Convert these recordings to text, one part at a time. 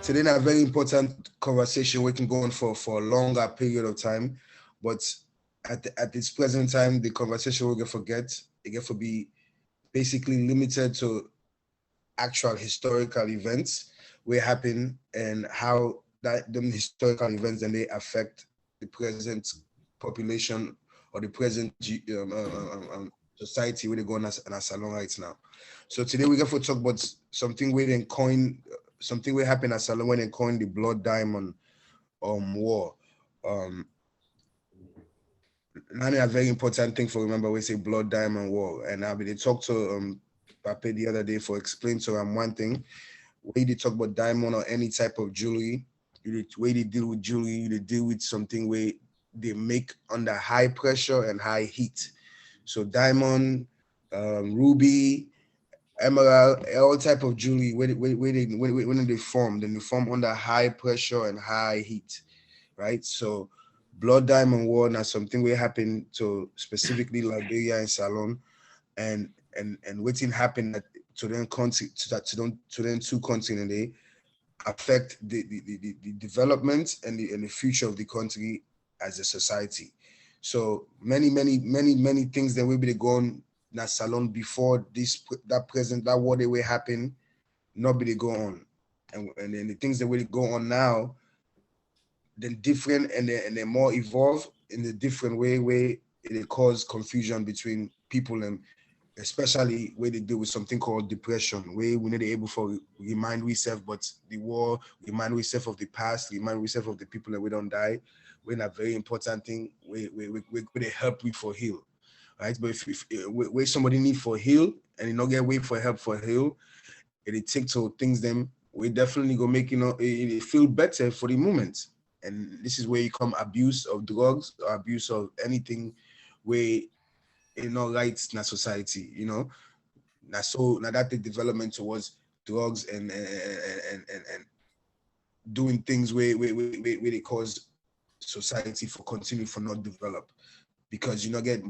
Today, a very important conversation we can go on for a longer period of time, but at this present time, the conversation we're gonna forget, it gonna be basically limited to actual historical events where happen and how that them historical events and they affect the present population or the present society where they go on as a salon right now. So today we're going to talk about something where they coin something where happened at salon when they coined the blood diamond war. Um Now a very important thing for remember we say blood diamond war. And I they talked to Pape the other day for explain to him one thing. Where they talk about diamond or any type of jewelry, where they deal with jewelry, they deal with something where they make under high pressure and high heat. So diamond, ruby, emerald, all type of jewelry when they form, then they form under high pressure and high heat, right? So blood diamond war now something will happen to specifically Liberia and Salon, and waiting happen that to them country to them two continents they affect the development and the future of the country as a society. So many things that will be going that salon before this that present that what they will happen not be they go on, and then the things that will go on now then different and they're more evolved in a different way it cause confusion between people and especially where they deal with something called depression, where we're not able for remind ourselves, but the war, remind ourselves of the past, remind ourselves of the people that we don't die. We're a very important thing. We help we for heal, right? But if where somebody need for heal and you not get way for help for heal, it take to things them, we definitely go make it feel better for the moment. And this is where you come abuse of drugs or abuse of anything where rights in a society, now that the development towards drugs and doing things where they cause society for continue for not develop because you not get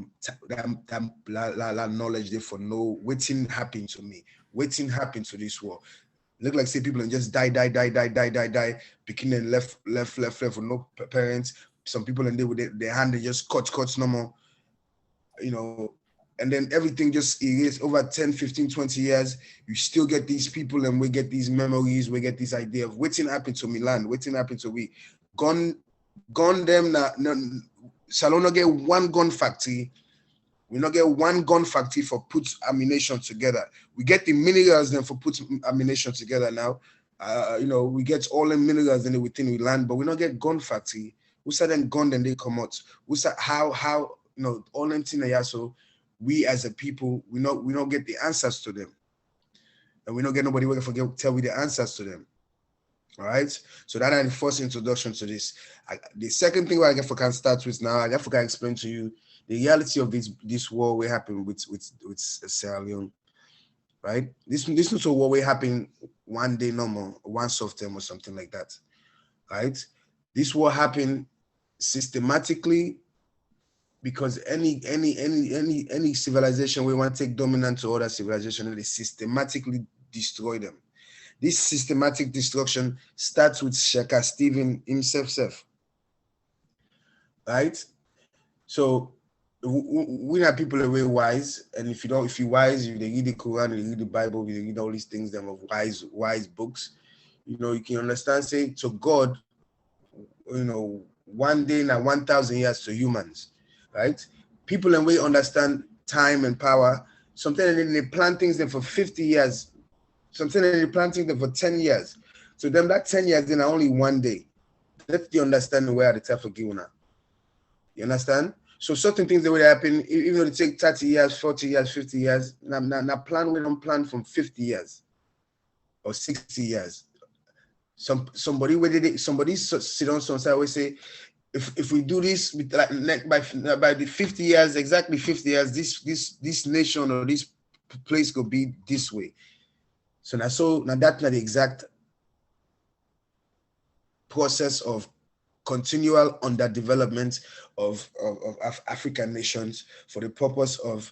that knowledge there for no waiting happened to me, waiting happened to this world. Look like say people and just die, picking and left for no parents. Some people and they with their hand they just cuts no more, and then everything just erased over 10, 15, 20 years. You still get these people and we get these memories, we get this idea of waiting happened to Milan, waiting happened to we. Gone them now. Salon not get one gun factory. We not get one gun factory for put ammunition together. We get the minerals then for put ammunition together now. We get all the minerals and within we land, but we not get gun factory. We said then gun then they come out. We said how all them things yeah, so we as a people, we don't get the answers to them. And we don't get nobody who can tell we the answers to them. All right. So that is the first introduction to this. The second thing I guess I can start with now, I guess I can explain to you the reality of this war will happen with Sierra Leone. Right? This is a war will happen one day normal, one soft term or something like that. Right? This war happened systematically because any civilization we want to take dominant to other civilization, they systematically destroy them. This systematic destruction starts with Sheikh Stephen himself. Right? So we are people are very wise, and if you're wise, you read the Quran, you read the Bible, you read all these things them of wise books, you can understand saying to God, one day now 1,000 years to humans. Right? People and we understand time and power. Sometimes they plan things then for 50 years. Sometimes they plan things then for 10 years. So them that 10 years then are only one day. That's the understanding where the type of given. You understand? So certain things that will happen, even though it take 30 years, 40 years, 50 years, now plan we don't plan from 50 years or 60 years. Somebody sit on some side always say, if we do this with by the 50 years, exactly 50 years, this nation or this place could be this way. So now that's not the exact process of continual underdevelopment of African nations for the purpose of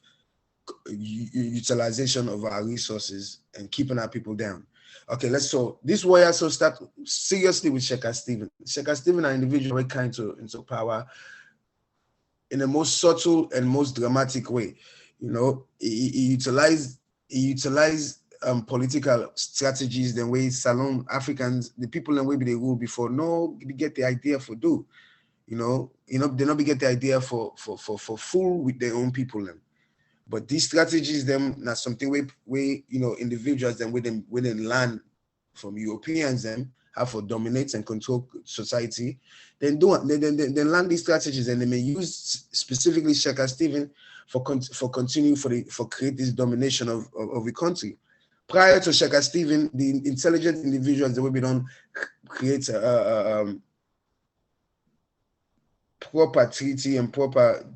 utilization of our resources and keeping our people down. Okay, so this warrior so start seriously with Sheikh Stephen. Sheikh Stephen are individual very kind into power in the most subtle and most dramatic way. You know, he utilized political strategies the way Salon Africans, the people in way they rule before, no, we get the idea for do. They not be get the idea for fool with their own people them. But these strategies them not something we individuals them within land from Europeans them have for dominate and control society. Then learn these strategies and they may use specifically Sheikh Stephen for create this domination of the country. Prior to Sheikh Stephen, the intelligent individuals that will be done create proper treaty and proper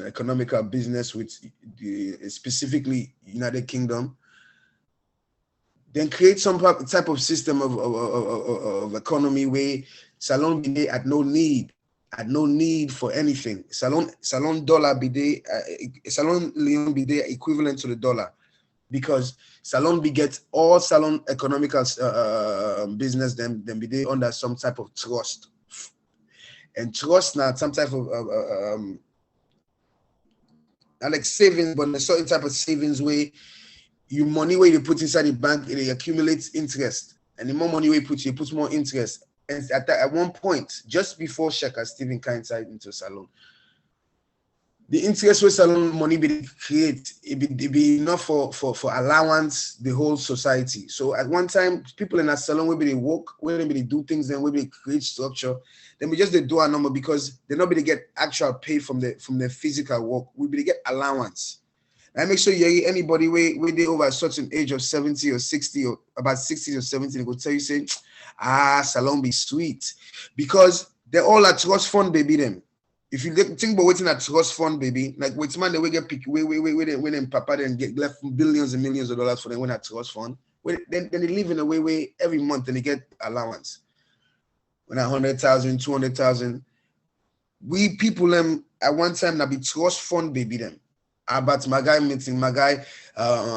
economical business with specifically United Kingdom, then create some type of system of economy where Salon Bide had no need for anything. Salon dollar Bide, Salon Leon Bide equivalent to the dollar, because Salon beget all Salon economical business then Bide under some type of trust. And trust now some type of not like savings, but a certain type of savings where you money where you put inside the bank, it accumulates interest. And the more money you put more interest. And at one point, just before Sheikh Stephen came inside into Salon, the interest where Salon money be create, it be enough for allowance the whole society. So at one time, people in a Salon where they work, where they do things, then where they create structure, then we just they do a number because they're not going to get actual pay from their physical work. We be get allowance. And make sure you anybody where they over a certain age of 70 or 60 or about 60 or 70, they go tell you say, Salon be sweet, because they're all a trust fund, baby them. If you think about waiting at trust fund, baby, like with man, they will get pick when them papa then get left billions and millions of dollars for them when at trust fund. Then they live in a way where every month and they get allowance. When 100,000, 200,000, we people them at one time that be trust fund, baby them. About my guy meeting, my guy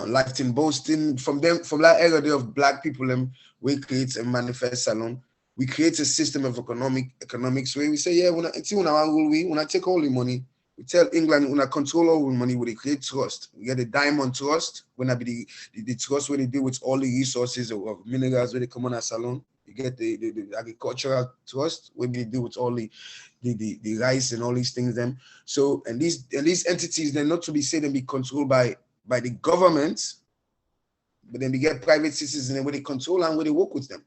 life in Boston, from that era of black people them, we create and manifest Salon. We create a system of economics where we say, yeah, when I take all the money, we tell England when I control all the money, we create trust. We get a diamond trust, when I be the trust where they deal with all the resources of minerals where they come on a Salon. You get the agricultural trust where they deal with all the rice and all these things. Them. So and these entities, they're not to be said and be controlled by the government, but then we get private citizens and where they control and where they work with them.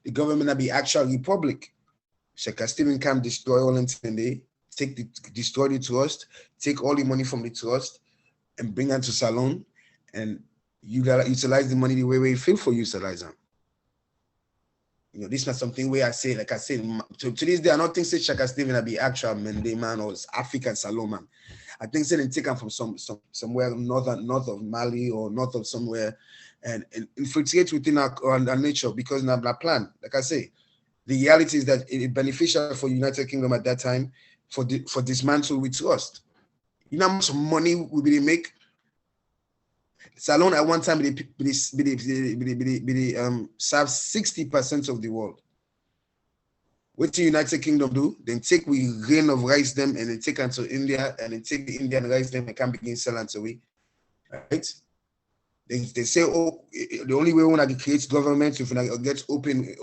The government will be actual republic. Sheikh Stephen can destroy all and they destroy the trust, take all the money from the trust and bring them to Salon, and you gotta utilize the money the way you feel for utilize them. This is not something where I say, like I said, to this day, I don't think say Sheikh Stephen will be actual Mende man or African Salon man. I think say they take them from somewhere north of Mali or north of somewhere and infiltrate within our nature, because in our plan, like I say, the reality is that it's beneficial for United Kingdom at that time for dismantle with trust. You know how much money we be make? Salon at one time they serve 60% of the world. What the United Kingdom do? Then take we grain of rice them and then take unto India and then take the Indian rice them and can begin selling to we. Right? They say, oh, the only way we want to create government if we get open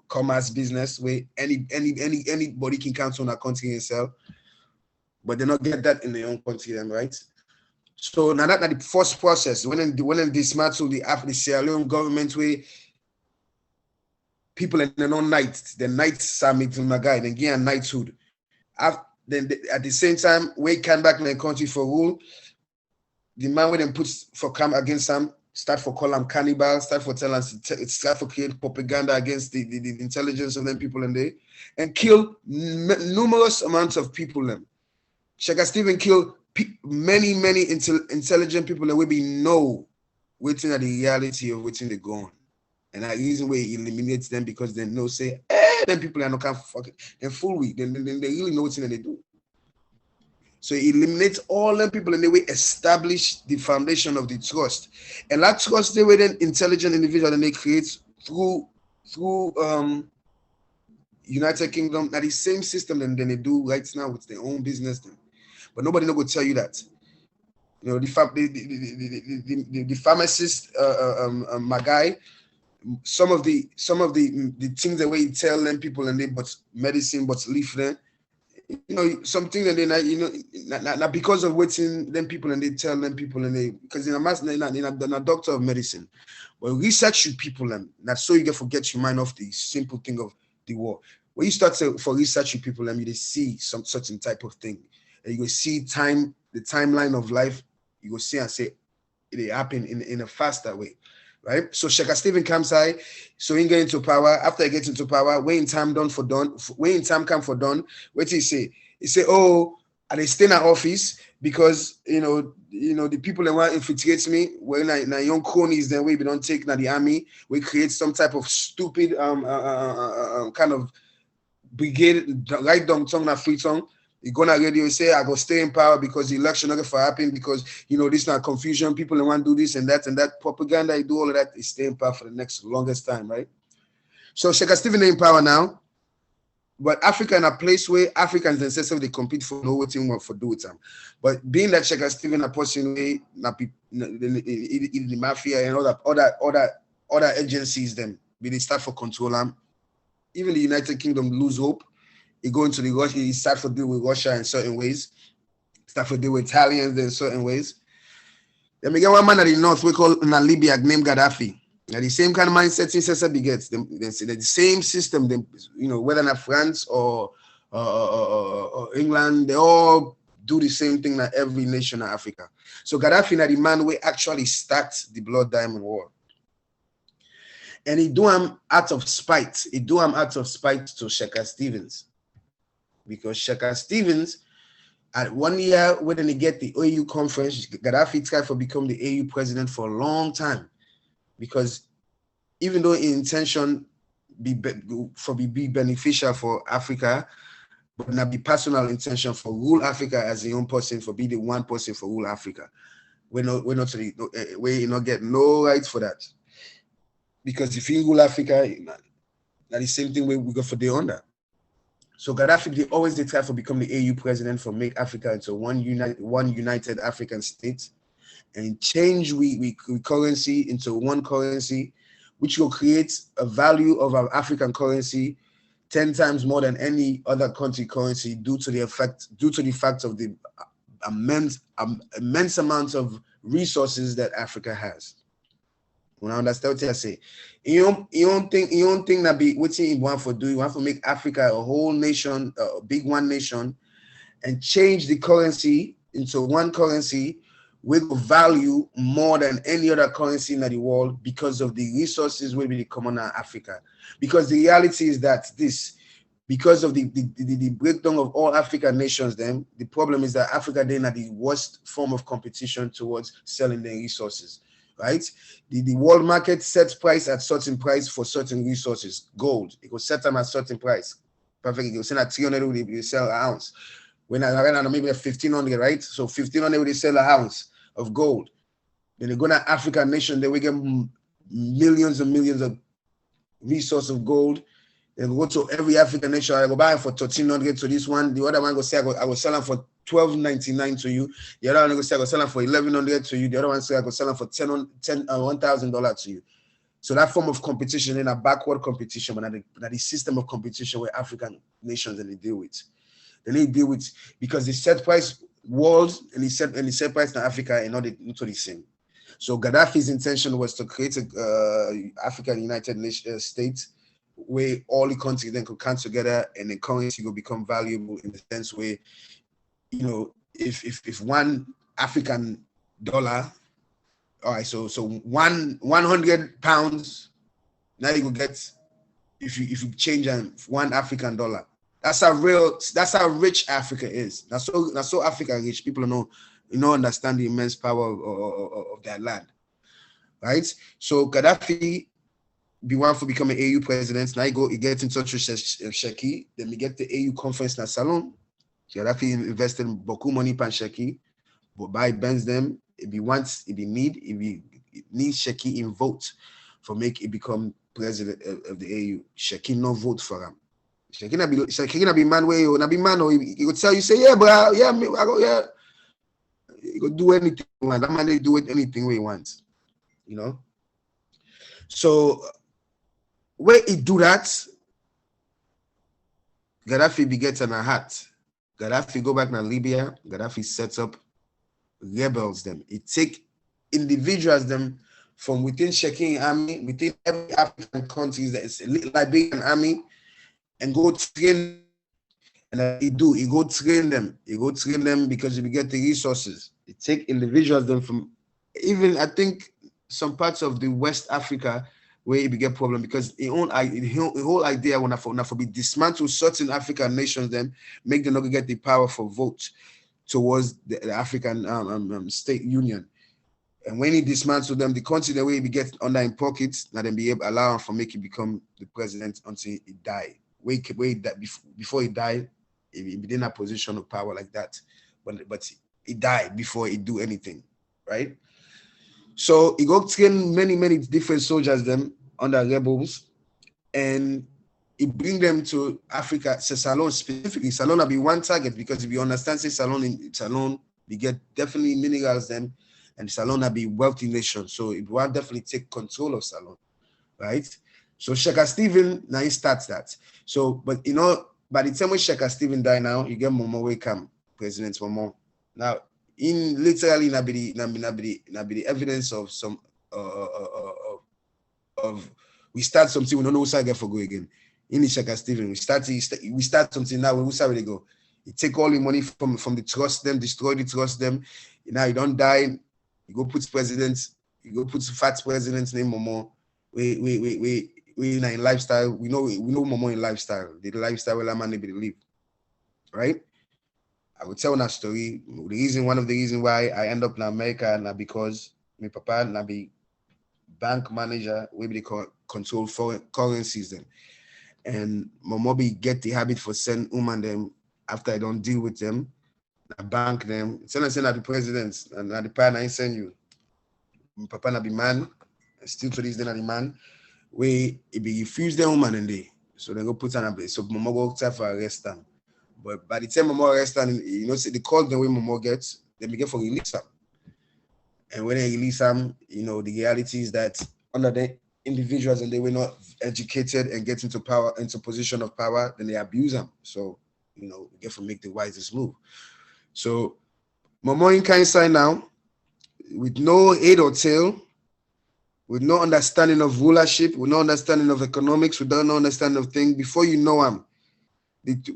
commerce business where anybody can count on our country and sell, but they not get that in their own country, then right? So now that's the first process when they dismantle the Sierra Leone government where people in the night summit in my guy, then give a knighthood. Then at the same time, we come back in the country for rule. The man when them puts for come against them, start for call them cannibal, start for create propaganda against the intelligence of them people in there, and kill numerous amounts of people. Them. Sheikh Stephen killed many intelligent people that will be know waiting at the reality of waiting they go on. And that reason why he eliminates them because they know them people are not fucking and fool with. Then they really know what they do. So he eliminates all them people and they will establish the foundation of the trust. And that trust they will then intelligent individual and they create through United Kingdom, now the same system than they do right now with their own business. Then. But nobody no go tell you that. You know, the pharmacist, my guy, some of the things the way he tell them people and they but medicine but leaf them. You know, something that they not, you know, not because of waiting them people and they tell them people and they because in a doctor of medicine, but research you people and that's so you get forget your mind off the simple thing of the war. When you start for research you people and you see some certain type of thing, and you will see the timeline of life, you will see and say it happen in a faster way. Right, so Sheikh Stephen comes high, so he get into power. After he gets into power, when time come for done, what did he say? He say, "Oh, and they stay in our office because you know the people that want to infiltrate me. When I young cronies, then we don't take now the army. We create some type of stupid kind of brigade, right down tongue, not free tongue." You go on a radio, you say, I go stay in power because the election not for happen because, you know, this not confusion. People want to do this and that propaganda. You do all of that. You stay in power for the next longest time, right? So Sheikh Stephen in power now. But Africa in a place where Africans themselves, they compete for no thing for do with them. But being that Sheikh Stephen a person way, the mafia and other agencies, them, they start for control them. Even the United Kingdom lose hope. He go into the Russia, he start to deal with Russia in certain ways, start to deal with Italians in certain ways. Then we get one man at the north we call in Libya named Gaddafi. Now the same kind of mindset since SSB gets the same system, them, you know, whether not France or England, they all do the same thing that every nation in Africa. So Gaddafi now the man we actually start the Blood Diamond War. And he do him out of spite. He do him out of spite to Sheikh Stevens. Because Sheikh Stevens, at 1 year when they get the AU conference, Gaddafi tried to become the AU president for a long time. Because even though his intention be beneficial for Africa, but not be personal intention for rule Africa as the own person, for be the one person for rule Africa. We not get no rights for that. Because if you rule Africa, that's the same thing we go for the under. So Gaddafi, they always try to become the AU president for make Africa into one united African state and change we currency into one currency, which will create a value of our African currency 10 times more than any other country currency due to the fact of the immense amounts of resources that Africa has. When I understand what I say, you don't think that be what you want to do. You want to make Africa a whole nation, a big one nation, and change the currency into one currency with value more than any other currency in the world because of the resources will be common in Africa. Because the reality is that because of the breakdown of all African nations, then the problem is that Africa then are the worst form of competition towards selling their resources. Right? The world market sets price at certain price for certain resources. Gold, it will set them at certain price. Perfect. It will sell at 300, they sell an ounce. When I ran on maybe 1,500, right? So 1,500 they sell an ounce of gold. Then they go to African nation, they will get millions and millions of resource of gold. Then go to every African nation. I go buy it for 1,300 to this one. The other one go say I will sell them for 1,299 to you. The other one go say I go sell them for 1,100 to you. The other one say I go sell them for $1,000 to you. So that form of competition in a backward competition, but not the system of competition where African nations and they deal with. Because the set price world and the set price in Africa are not the same. So Gaddafi's intention was to create a African United States where all the countries then could come together and the currency will become valuable in the sense where, you know, if one African dollar, all right, so 100 pounds, now you will get, if you change one African dollar. That's how rich Africa is. That's so Africa rich. People understand the immense power of that land. Right? So Gaddafi be one for becoming AU president. Now he gets in touch with Sheki. Then we get the AU conference in Salon. Gaddafi invested beaucoup money pan Sheki, but by bends them, if he wants, if he needs Sheki in vote for make it become president of the AU. Sheki no vote for him. Sheki na be man way or na be man or he could tell you say, yeah, bro, yeah, me, I go, yeah. He could do anything. That man they do it anything he wants. You know? So when he do that, Gaddafi begets in a hat. Gaddafi go back to Libya. Gaddafi sets up rebels them. It take individuals them from within Shekin army, within every African countries that is Liberian army, and go train. And he go train them. He go train them because he get the resources. It take individuals them from even I think some parts of the West Africa where it get problem because the whole idea when for be dismantle certain African nations, then make them not get the power for vote towards the African state union. And when he dismantle them, the country the way he get under in pockets, now then be able allow him for make him become the president until he die. Wait that before he died, he be in a position of power like that. But he died before he do anything, right? So he go train many different soldiers them under rebels, and he bring them to Africa. So Salon specifically, Salon will be one target because if you understand, say Salon, we get definitely minerals them, and Salon will be wealthy nation. So it will definitely take control of Salon, right? So Shaka Stephen now he starts that. So, but you know, by the time when Shaka Stephen die now, you get Momo Wake President Momo. Now, in literally be the evidence of some of we start something we don't know who side get for go again. In the Shaka Stephen, we start something now. Who side they go? You take all the money from the trust them, destroy the trust them. Now you don't die. You go put presidents. You go put fat president's name Momo. We in lifestyle. We know Momo in lifestyle. The lifestyle where man they live, right? I will tell that story. One of the reasons why I end up in America now because my papa now be bank manager, we be control foreign currencies then. And my mobby get the habit for send woman them after I don't deal with them, I bank them. Send at the presidents and at the pan I send you. My papa na be man, and still to this day na the man. We it be refuse them woman and they so they go put on a place. So Momo go try for arrest them. But by the time Momo arrest them, you know, say the call the way Momo gets, then we get for release them. And when they release them, you know, the reality is that under the individuals and they were not educated and get into position of power, then they abuse them. So, you know, we get to make the wisest move. So Momo in Kansai now, with no head or tail, with no understanding of rulership, with no understanding of economics, with no understanding of things, before you know him,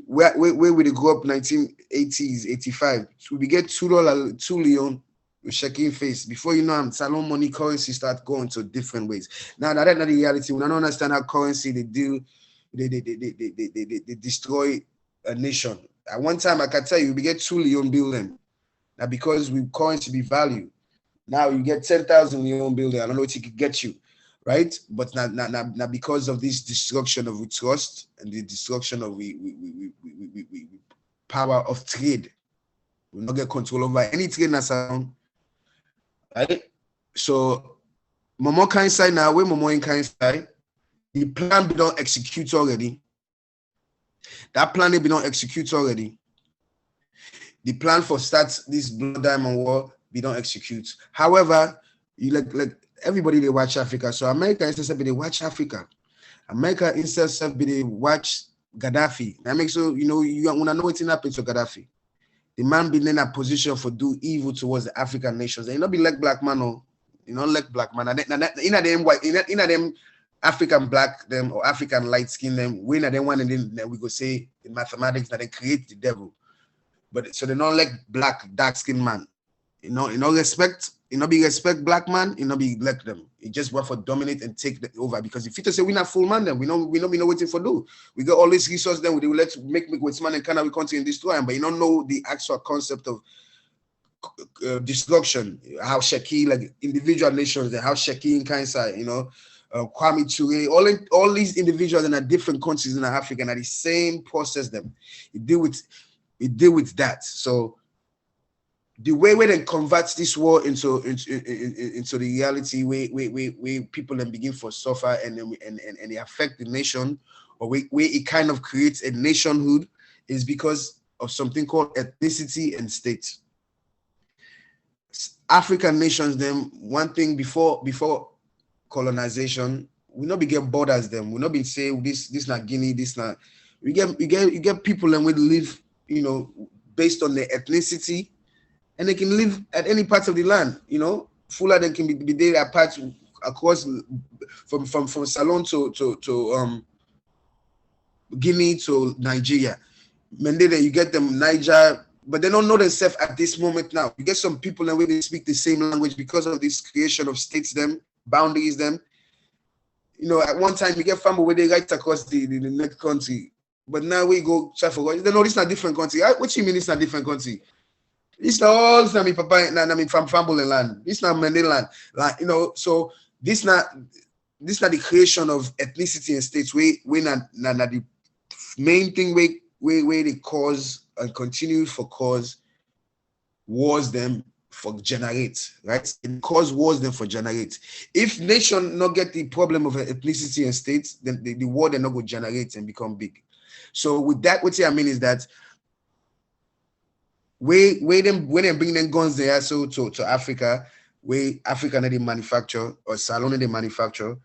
where we grow up 1980s, 85, so we get $2 Leon with checking face. Before you know him, Salon money currency start going to different ways. Now that's not the reality. We don't understand how currency they deal, they destroy a nation. At one time, I can tell you, we get $2 Leon building. Now because we currency be value. Now you get 10,000 Leon building. I don't know what it could get you, right? But not because of this destruction of trust and the destruction of power of trade. We not get control over any trade in Salon. Right? So Momo Kansai now, where Momo in Kansai, the plan be don't execute already. That plan be don't execute already. The plan for start this Blood Diamond War be don't execute. However, you like everybody they watch Africa. So America instead be they watch Africa. America instead be they watch Gaddafi. That makes so you know you wanna know what's happening to Gaddafi. The man be in a position for do evil towards the African nations. They not be like black man, or you know, like black man. In them African black them or African light skin them, we them one and then we go say in mathematics that they create the devil. But so they not like black dark skinned man. You know respect. You know be respect black man. You know be like them. It just work for dominate and take over. Because if you say we not full man, then we know waiting for do. We got all these resources. Then we will let's make with man and Canada we continue destroy them. But you don't know the actual concept of destruction. How Shaki like individual nations and how Shaki in Kansai, you know, Kwame Ture, all these individuals in different countries in Africa and are the same process. Them you deal with We deal with that. So the way we then convert this war into the reality where people then begin for suffer and then and they affect the nation, or where it kind of creates a nationhood, is because of something called ethnicity and state. African nations, them one thing before colonization, we not begin borders them. We not be say this not Guinea, this not. You get people and we live, you know, based on their ethnicity, and they can live at any part of the land. You know, Fulani can be there apart across from Salon to Guinea to Nigeria. Mandela, you get them Niger, but they don't know themselves at this moment now. You get some people and where they speak the same language because of this creation of states, them boundaries, them. You know, at one time you get family where they right across the next country, but now we go try for they know this is not different country. What do you mean it's not different country? It's not all me papa, I mean from family land. This not Mandela land, like, you know. So this not the creation of ethnicity and states. We not the main thing where they cause and continue for cause wars them for generate, right? It cause wars them for generate. If nation not get the problem of ethnicity and states, then the war they not go generate and become big. So with that, what I mean is that when they bring them guns there, so to Africa, where Africa they manufacture or Salon they manufacture,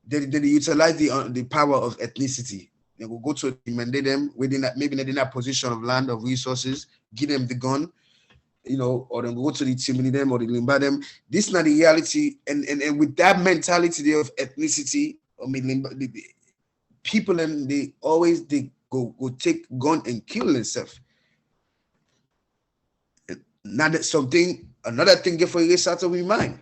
they utilize the power of ethnicity. They will go to mandate them within that, maybe they're in a position of land, of resources, give them the gun, you know, or then go to the intimidate them or the limba them. This is not the reality, and with that mentality there of ethnicity, I mean, the people and they go take gun and kill themselves. Now that's another thing get for erase out of my mind.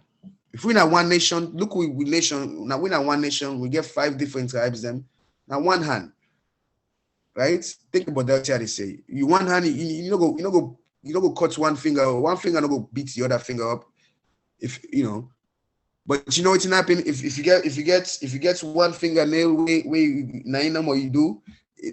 If we're not one nation, look, we nation, now we're not one nation, we get 5 different tribes them. Now one hand, right? Think about that. How they say you one hand, you know go cut one finger, or one finger no go beat the other finger up. If you know, but you know what's happen if you get one fingernail where you or you do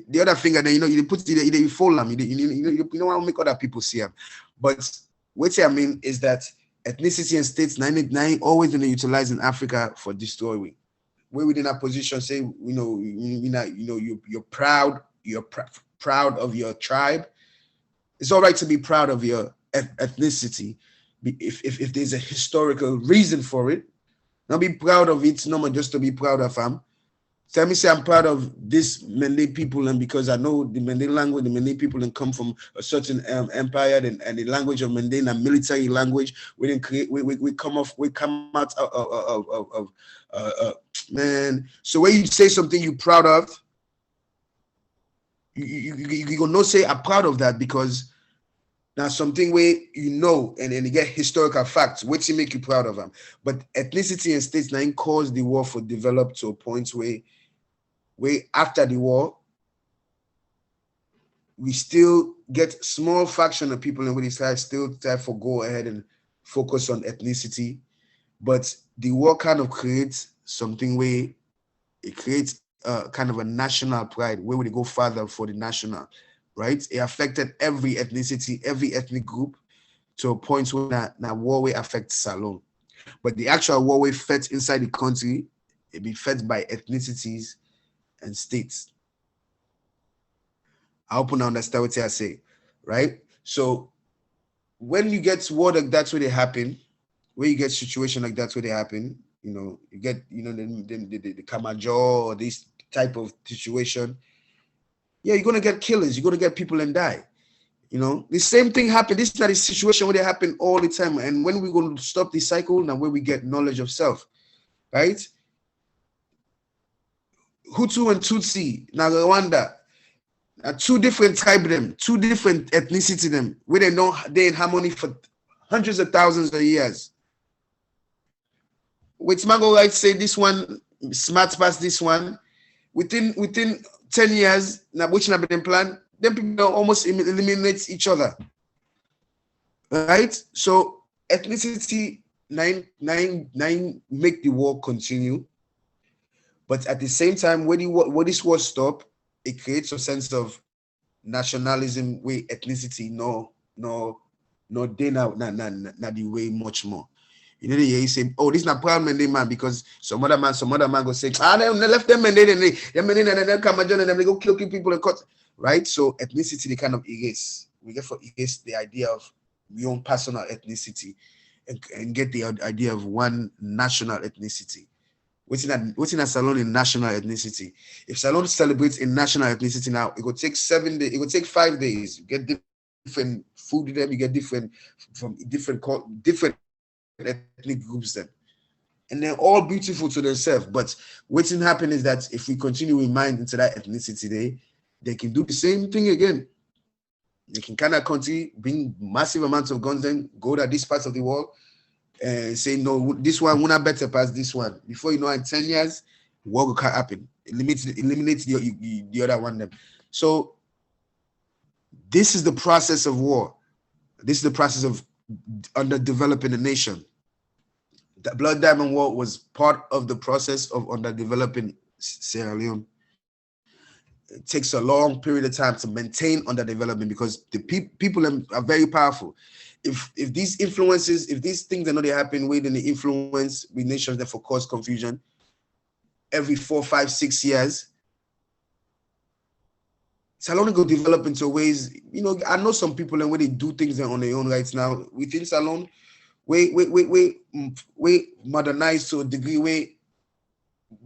the other finger, then you put it either you fold them, you don't want to make other people see them. But what I mean is that ethnicity and states nine always going to utilize in Africa for destroying. We're within a position, say, you're proud of your tribe. It's all right to be proud of your ethnicity if there's a historical reason for it. Not be proud of it, not just to be proud of them. Tell me, say I'm proud of this Mende people, and because I know the Mende language, the Mende people and come from a certain empire, and the language of Mende, a military language. We didn't create. We come out of man. So when you say something you're proud of, you gonna not say I'm proud of that, because now something where and you get historical facts, which make you proud of them. But ethnicity and states now caused the war for develop to a point where after the war, we still get small fraction of people in which still try to go ahead and focus on ethnicity. But the war kind of creates something where it creates kind of a national pride, where we go further for the national, right? It affected every ethnicity, every ethnic group, to a point where now war affects Salon. But the actual war fed inside the country, it be fed by ethnicities and states. I hope you understand what I say, right? So when you get war like that's where they happen, where you get situation like that's where they happen, you get the Kamajo or this type of situation. Yeah, you're gonna get killers, you're gonna get people and die. The same thing happened. This is not a situation where they happen all the time. And when we're going to stop this cycle, now where we get knowledge of self, right? Hutu and Tutsi, now Rwanda, two different tribes them, two different ethnicity them, where they're in harmony for hundreds of thousands of years. With Mango right say this one smart past this one, within 10 years, now which have been planned, then people almost eliminate each other, right? So ethnicity nine make the war continue, but at the same time, when this war stop, it creates a sense of nationalism, way ethnicity, no, they now the way much more. You know, you say, oh, this is not proud man, man, because some other man go say, they left them and they come and they go kill people and cut. Right? So ethnicity, they kind of erase. We get for erase the idea of your own personal ethnicity and get the idea of one national ethnicity. What's in a Salon in national ethnicity? If Salon celebrates in national ethnicity now, it will take 7 days, it will take 5 days. You get different food with them, you get different ethnic groups then. And they're all beautiful to themselves. But what's in happen is that if we continue in mind into that ethnicity, they can do the same thing again. They can kind of continue, bring massive amounts of guns and go to this part of the world and say, no, this one will not better pass this one. Before you know, in 10 years, war will happen. Eliminates the other one. Them. So this is the process of war. This is the process of underdeveloping a nation. The Blood Diamond War was part of the process of underdeveloping Sierra Leone. It takes a long period of time to maintain underdevelopment because the people are very powerful. If these influences, if these things are not happening, within the influence with nations that for cause confusion every 4, 5, 6 years, Salon go develop into ways, you know, I know some people and where they do things on their own right now. Within Salon, we modernize to a degree where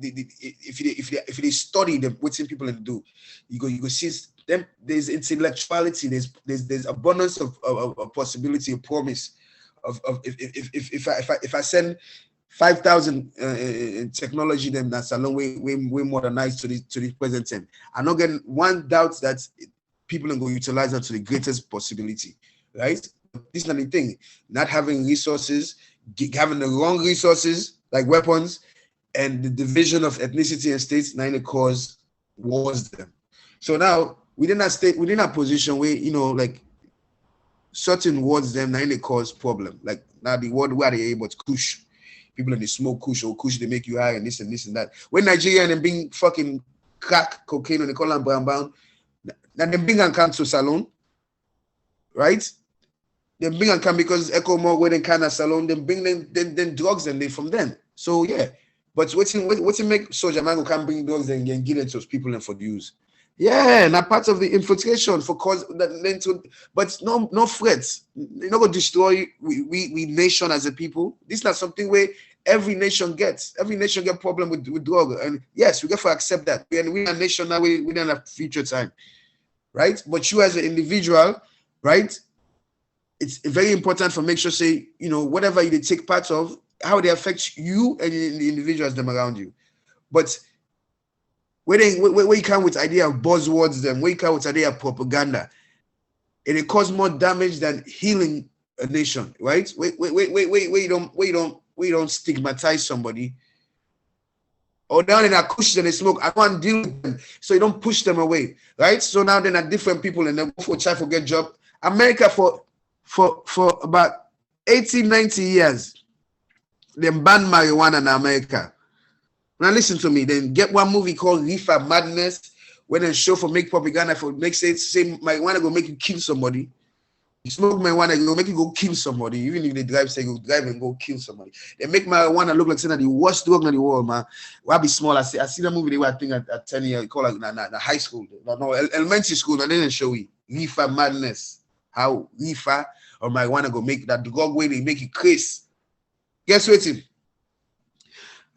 if they study them, what's in people and do, you go see them. There's intellectuality. There's abundance of possibility, of promise. If I send 5,000 in technology, then that's a long way modernized to the present time. I'm not getting one doubt that people are going to utilize that to the greatest possibility, right? This is not the thing. Not having resources, having the wrong resources like weapons, and the division of ethnicity and states now cause wars them. So now within that position where, you know, like certain words them now cause problem. Like now the word where they able to kush. People in the smoke kush or kush, they make you high and this and that. When Nigeria and being fucking crack cocaine and they call them brown, now they bring and come to Salon, right? They bring and come because Echo more when they can at Salon, they bring them then drugs and they from them. So yeah. But what's it make soldier man who can bring drugs and give it to those people and for use? Yeah, not part of the infiltration for cause that but no threats. You're not gonna destroy we nation as a people. This is not something where every nation gets. Every nation get problem with drug. And yes, we got to accept that. And we are a nation now, we don't have future time. Right? But you as an individual, right? It's very important for make sure say, you know, whatever you take part of, how they affect you and the individuals them around you. But where you come with idea of buzzwords them, where you come with idea of propaganda, it cause more damage than healing a nation, right? Where you don't stigmatize somebody or down in a cushion and they smoke. I can't deal with them, so you don't push them away, right? So now they're not different people and they go for try to get job. America for about 80, 90 years. They banned marijuana in America. Now listen to me. Then get one movie called Reefer Madness, where they show for make propaganda for make say marijuana go make you kill somebody. You smoke marijuana, go make you go kill somebody. Even if they drive, say go drive and go kill somebody. They make marijuana look like saying the worst drug in the world, man. Why be small? I see that movie they were I think at 10 years, call like the high school, no elementary school, and they didn't show you Reefer Madness. How reefer or marijuana go make that drug way they make you crazy. Guess what?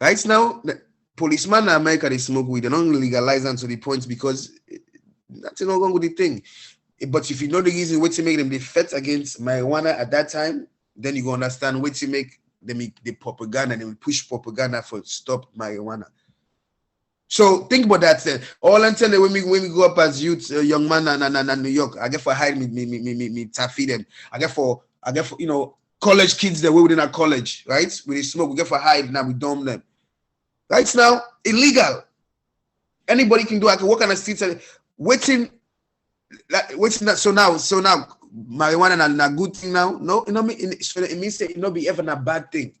Right now, the policeman in America they smoke weed. They don't legalize them to the point because that's not wrong with the thing. But if you know the reason what to make them they fight against marijuana at that time, then you go understand what to make them the propaganda and they will push propaganda for stop marijuana. So think about that. All until when we go up as youth, young man and New York, I get for hide me taffy them. I get for you know college kids that we within a college, right? We smoke, we get for hide now, we dome them. Right now, illegal. Anybody can do. I can walk on the streets and waiting that. So now, marijuana is a good thing now. No, you know me. It means that it not be ever a bad thing.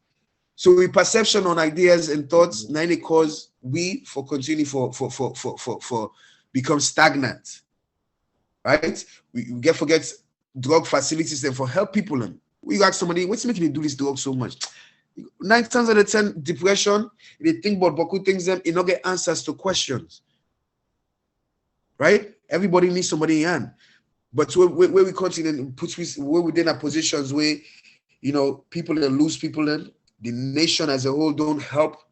So we perception on ideas and thoughts, now it cause we for continue for become stagnant. right? We get forget drug facilities and for help people. And we ask somebody, what's making you do this drug so much? 9 times out of 10, depression, they think about Boku things, them, you not get answers to questions. Right? Everybody needs somebody in hand. But where we continue and where we're in positions where, you know, people lose people in, the nation as a whole don't help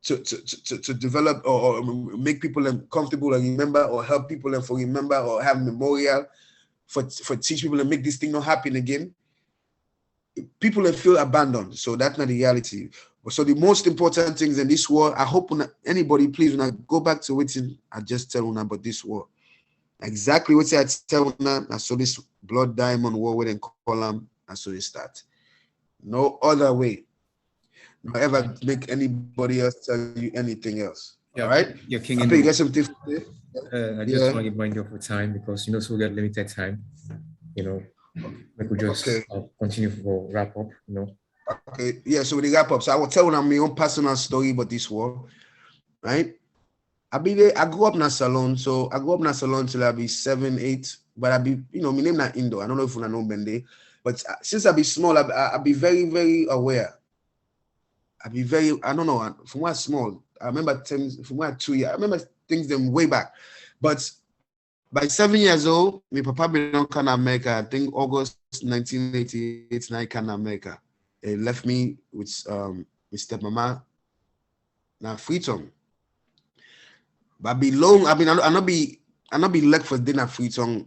to develop or make people comfortable and remember, or help people and for remember, or have memorial for teach people and make this thing not happen again. People feel abandoned. So that's not the reality. So the most important things in this war, I hope anybody, please, when I go back to what I just tell you about this war, exactly what I tell you, I saw this blood diamond war with them column, I saw it start. No other way. Don't ever make anybody else tell you anything else. Yeah, all right? Yeah, King. You got something to say? I just want to remind you of the time, because you know, so we got limited time. You know, we could just continue for wrap up. You know. Okay. Yeah. So we wrap up. So I will tell them my own personal story about this war, right? I grew up in a salon, so I grew up in a salon till I be 7, 8. But I be, you know, my name not Indo. I don't know if you know Bende, but since I be small, I be very, very aware. I don't know, from when I was small, I remember things from when I was 2 years, I remember things them way back. But by 7 years old, my papa been on Canada, America. I think August 1988, I Canada, America. He left me with my stepmama, now Freetown. But I be long, I not be left for dinner Freetown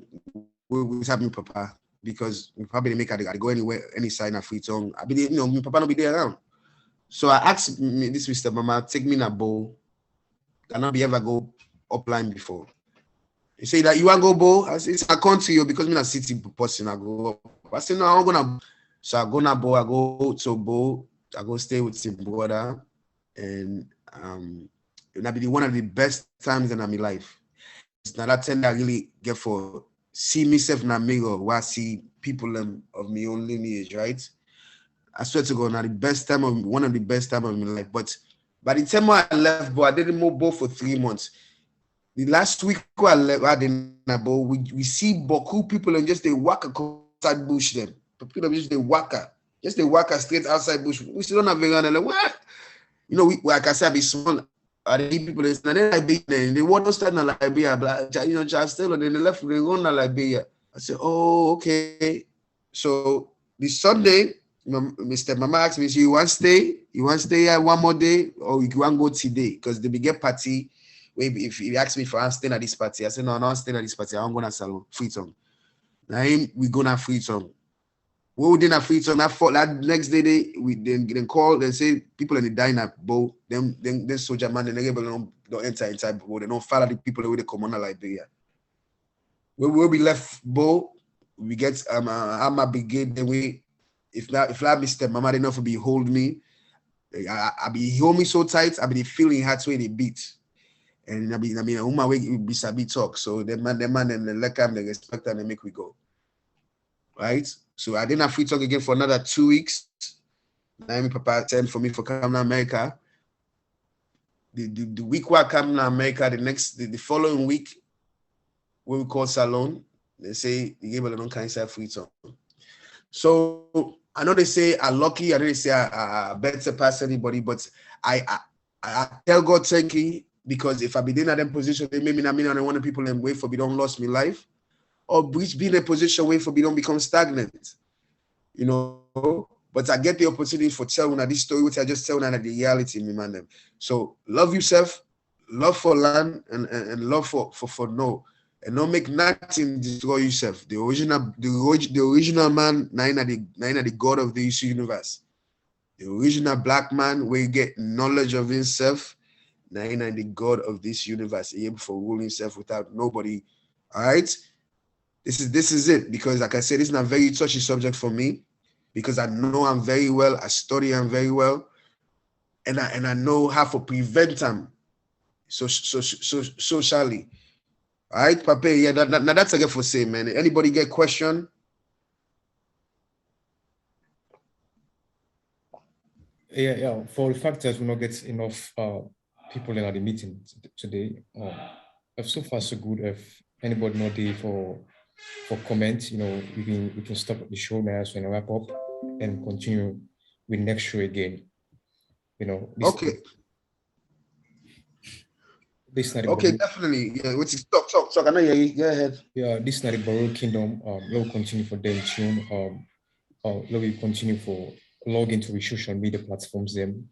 with my papa, because my papa didn't make I go anywhere, any side of Freetown. I be, you know, my papa not be there around. So I asked this Mr. Mama, take me in a bowl. Can I be ever go upline before? He said that you want to go bowl? I said, I come to you because I'm a city person. I go up. I said, no, I'm gonna. So I go na bowl. I go to bowl. I go stay with his brother, and it'll be one of the best times in my life. It's not that time I really get for see myself in a mirror, where I see people of my own lineage, right? I swear to God, now one of the best time of my life. But by the time I left, but I didn't move both for 3 months. The last week I left, I didn't know, we see Boku people and just they walk outside bush them. People just they walk straight outside bush. We still don't have a like what? You know, like I said, I be small. I the people and then I be there. They want to start in Liberia, but you know, just still and then they left they go to Liberia. I said, oh, okay. So this Sunday, Mr. Mama asked me, so you want to stay? You want to stay here one more day, or you want to go today? Because they get party. If he asked me if I'm staying at this party, I said, no, I'm not staying at this party. I'm going to salon, Freetown. Now we go to Freetown. We didn't have Freetown. That next day, they call, they say people in the diner, boat, then soldier man, they don't enter inside, but they don't follow the people where they come on Liberia. We will be left, boat. We get my brigade, then we. If not Mr. Mama, they not for be hold me. I be hold me so tight, I be feeling hard way they beat. And I mean, on my way be sabi talk. So the man and the let them, they respect and they make we go. Right? So I didn't have free talk again for another 2 weeks. Now my papa sent for me for coming to America. The week where I come to America, the following week, when we call salon, they say they gave a little kind of free talk. So I know they say I'm lucky. I know they say I better pass anybody, but I tell God thank you, because if I be in that position, they maybe not mean I don't want people and wait for me don't lost my life, or be in a position where for me don't become stagnant, you know. But I get the opportunity for telling this story, which I just tell now the reality, me man them. So love yourself, love for land, and love for no. And don't make nothing destroy yourself. The original man, nine the God of this universe. The original black man, where you get knowledge of himself, nine the God of this universe, able for ruling himself without nobody. All right, this is it. Because like I said, it's not a very touchy subject for me, because I know I'm very well. I study him very well, and I know how to prevent them. Socially. All right, Papa. Yeah, that's a get for say, man. Anybody get question? Yeah. For the fact that we not get enough people in the meeting today, if so far so good. If anybody not there for for comments, we can stop the show now and wrap up and continue with next show again. Okay. Okay, definitely. Yeah, which is talk. I know you. Go ahead. Yeah, this is not the Boure Kingdom. We'll continue for them tune. We'll continue for log into the social media platforms. Them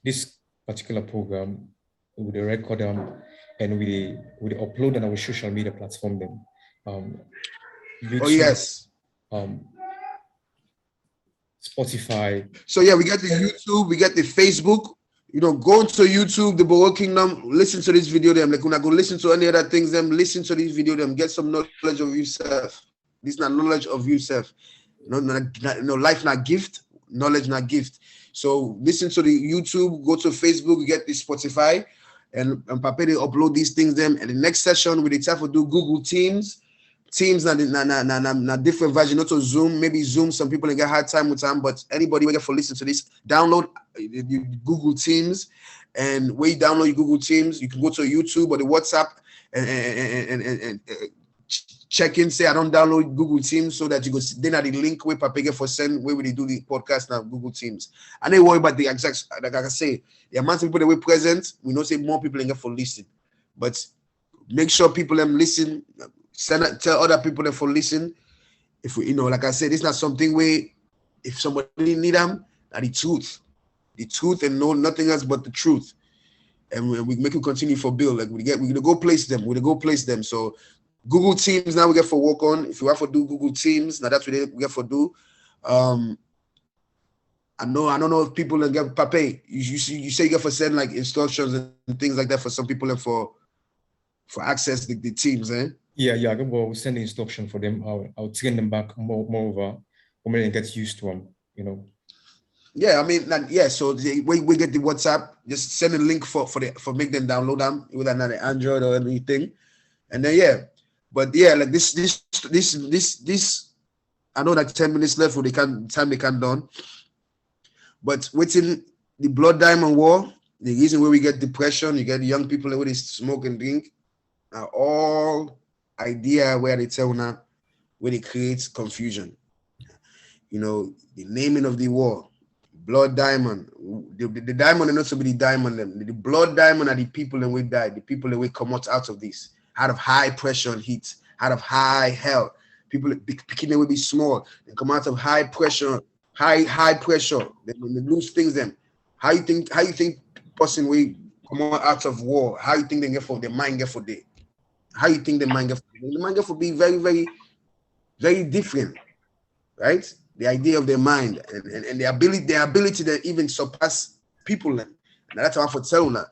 this particular program with the record and we upload on our social media platform. Then YouTube, oh yes. Spotify. So yeah, we got the YouTube, we got the Facebook. Go into YouTube, the Boure Kingdom, listen to this video, them. Like, when I go listen to any other things, them, listen to this video, them, get some knowledge of yourself. This is not knowledge of yourself. Life not gift, knowledge not gift. So listen to the YouTube, go to Facebook, get the Spotify, and Pape, they upload these things, them. And the next session, we decide to do Google Teams. Teams na different version, not to Zoom. Maybe Zoom, some people get hard time with time, but anybody will get for listen to this, download Google Teams. And when you download your Google Teams, you can go to YouTube or the WhatsApp and check in, say I don't download Google Teams, so that you go then at the link where Pape get for send where they do the podcast now Google Teams. And they worry about the exact, like I say, the amount of people that we present, we know say more people get for listen. But make sure people listen. Tell other people that for listen. If we, like I said, it's not something where if somebody need them, that the truth and know nothing else but the truth. And we make it continue for Bill. Like we're gonna go place them. So Google Teams now we get for work on. If you have to do Google Teams, now that's what we get for do. I don't know if people get Pape. You say you get for send like instructions and things like that for some people and for access the teams, eh? Yeah, we'll send the instruction for them. I'll train them back moreover, or maybe get used to them, Yeah, I mean, yeah. So we get the WhatsApp, just send a link for make them download them, whether not an Android or anything, and then yeah. But yeah, like this. I know that 10 minutes left for the time they can done. But within the Blood Diamond War, the reason where we get depression, you get young people where they smoke and drink, are all idea where they tell now, where they create confusion. The naming of the war, Blood Diamond. The diamond is not to be the diamond. The Blood Diamond are the people that will die, the people that will come out of this, out of high pressure and heat, out of high hell. People picking them will be small. They come out of high pressure, high pressure. They lose things. Them. How you think person will come out of war? How you think they get for their mind get for day? How you think the mind get for day? The mind get for be very, very, very different, right? The idea of their mind and the ability to even surpass people. And that's what I tell now.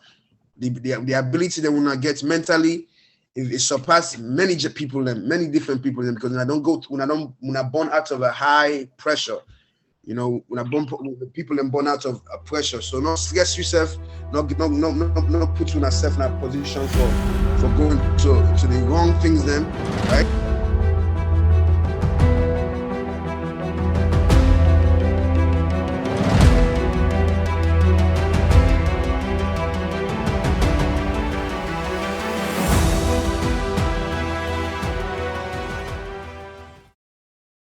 The ability they will not get mentally, it surpass many people, many different people, because when I born out of a high pressure, when I born people born out of a pressure. So not stress yourself, not put yourself in a position for going to the wrong things then, right?